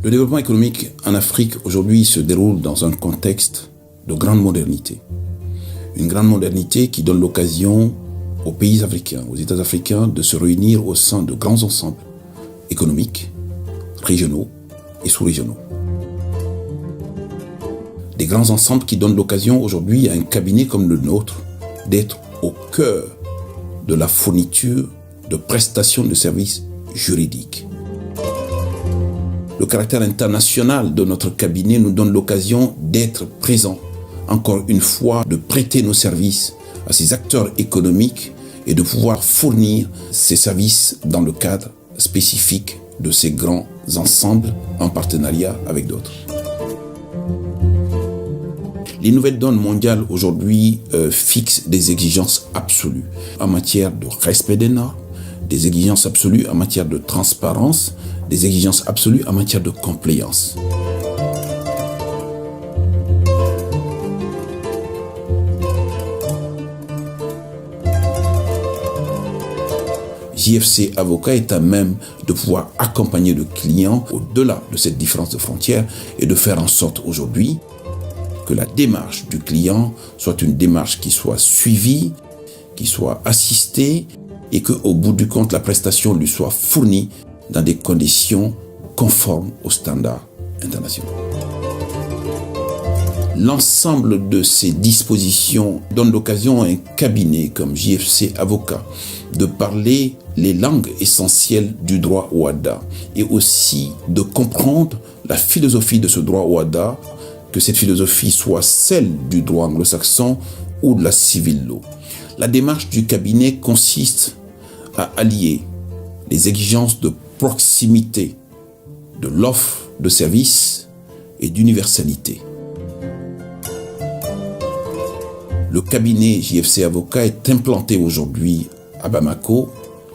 Le développement économique en Afrique aujourd'hui se déroule dans un contexte de grande modernité. Une grande modernité qui donne l'occasion aux pays africains, aux États africains de se réunir au sein de grands ensembles économiques, régionaux et sous-régionaux. Des grands ensembles qui donnent l'occasion aujourd'hui à un cabinet comme le nôtre d'être au cœur de la fourniture de prestations de services juridiques. Le caractère international de notre cabinet nous donne l'occasion d'être présents, encore une fois, de prêter nos services à ces acteurs économiques et de pouvoir fournir ces services dans le cadre spécifique de ces grands ensembles en partenariat avec d'autres. Les nouvelles donnes mondiales aujourd'hui fixent des exigences absolues en matière de respect des normes, des exigences absolues en matière de transparence, des exigences absolues en matière de compliance. JFC Avocat est à même de pouvoir accompagner le client au-delà de cette différence de frontières et de faire en sorte aujourd'hui que la démarche du client soit une démarche qui soit suivie, qui soit assistée et qu'au bout du compte, la prestation lui soit fournie dans des conditions conformes aux standards internationaux. L'ensemble de ces dispositions donne l'occasion à un cabinet comme JFC Avocat de parler les langues essentielles du droit OHADA et aussi de comprendre la philosophie de ce droit OHADA, que cette philosophie soit celle du droit anglo-saxon ou de la civil law. La démarche du cabinet consiste à allier les exigences de proximité de l'offre de services et d'universalité. Le cabinet JFC Avocat est implanté aujourd'hui à Bamako,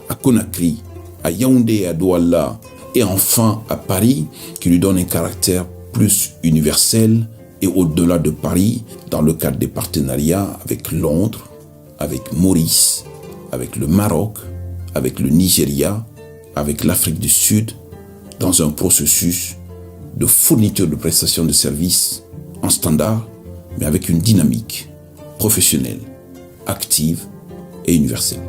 à Conakry, à Yaoundé et à Douala et enfin à Paris, qui lui donne un caractère plus universel et au-delà de Paris, dans le cadre des partenariats avec Londres, avec Maurice, avec le Maroc, avec le Nigeria, avec l'Afrique du Sud, dans un processus de fourniture de prestations de services en standard, mais avec une dynamique professionnelle, active et universelle.